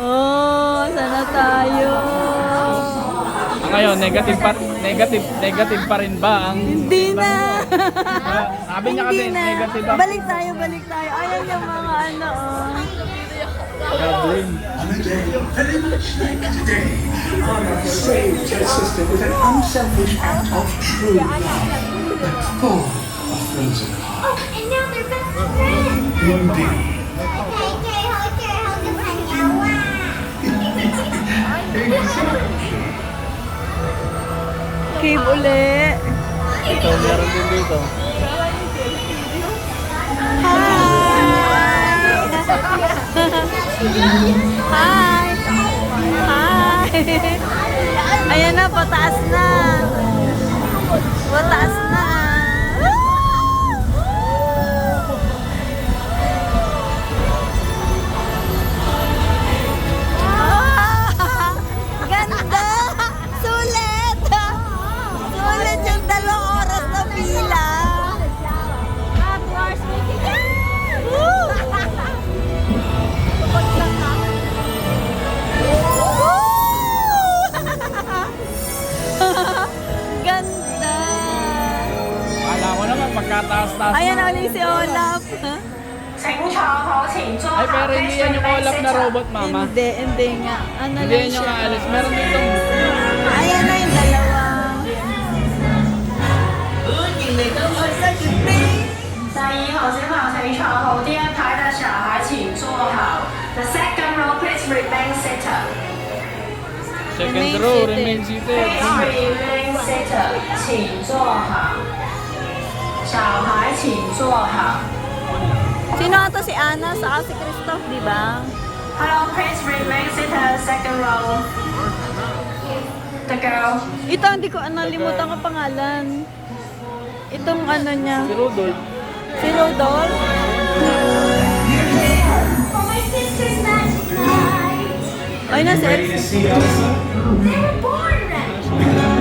Oh, sana tayo. Ngayon, negative pa rin ba ang... Hindi na. Sabi niya kasi, Hindi na. negative ang... Balik tayo. Ayan yung mga ano, oh. Gagawin. On a day very much like today, Anna saved her sister with an unselfish act of true love, but full of frozen heart. Oh, and now they're best friends. Indeed. Cave uli. Ito, meron din dito. Hi! Hi! Ayan na, pataas na. Pataas na. Ah! Ganda! Sulit! Sulit yung 2 oras na pila. Woo! Ganda! Kala ko naman, pagkataas-taas. Ayan na ulit si Olaf. 请坐好，請坐 Ay, pero hindi yan yung Olaf na robot, mama. Hindi nga. Ano Hindi lang yan yung siya. aalis. Meron dito. Ayan na yung 2. 3號小朋友請坐好，第一排的小孩請坐好。The second row please remain seated. Second row, remain seated. Remain seated，請坐好。小孩請坐好。 Sino ito si Ana? Saka si Christoph, di ba? Hello, please remain seated. Second row. The girl. Ito, hindi ko nalimutan ko pangalan. Itong ano niya. Si Rudolph. Si Rodolph. For my sister's magic night. Ay, nasa Ready to see Elsa? They were born ready.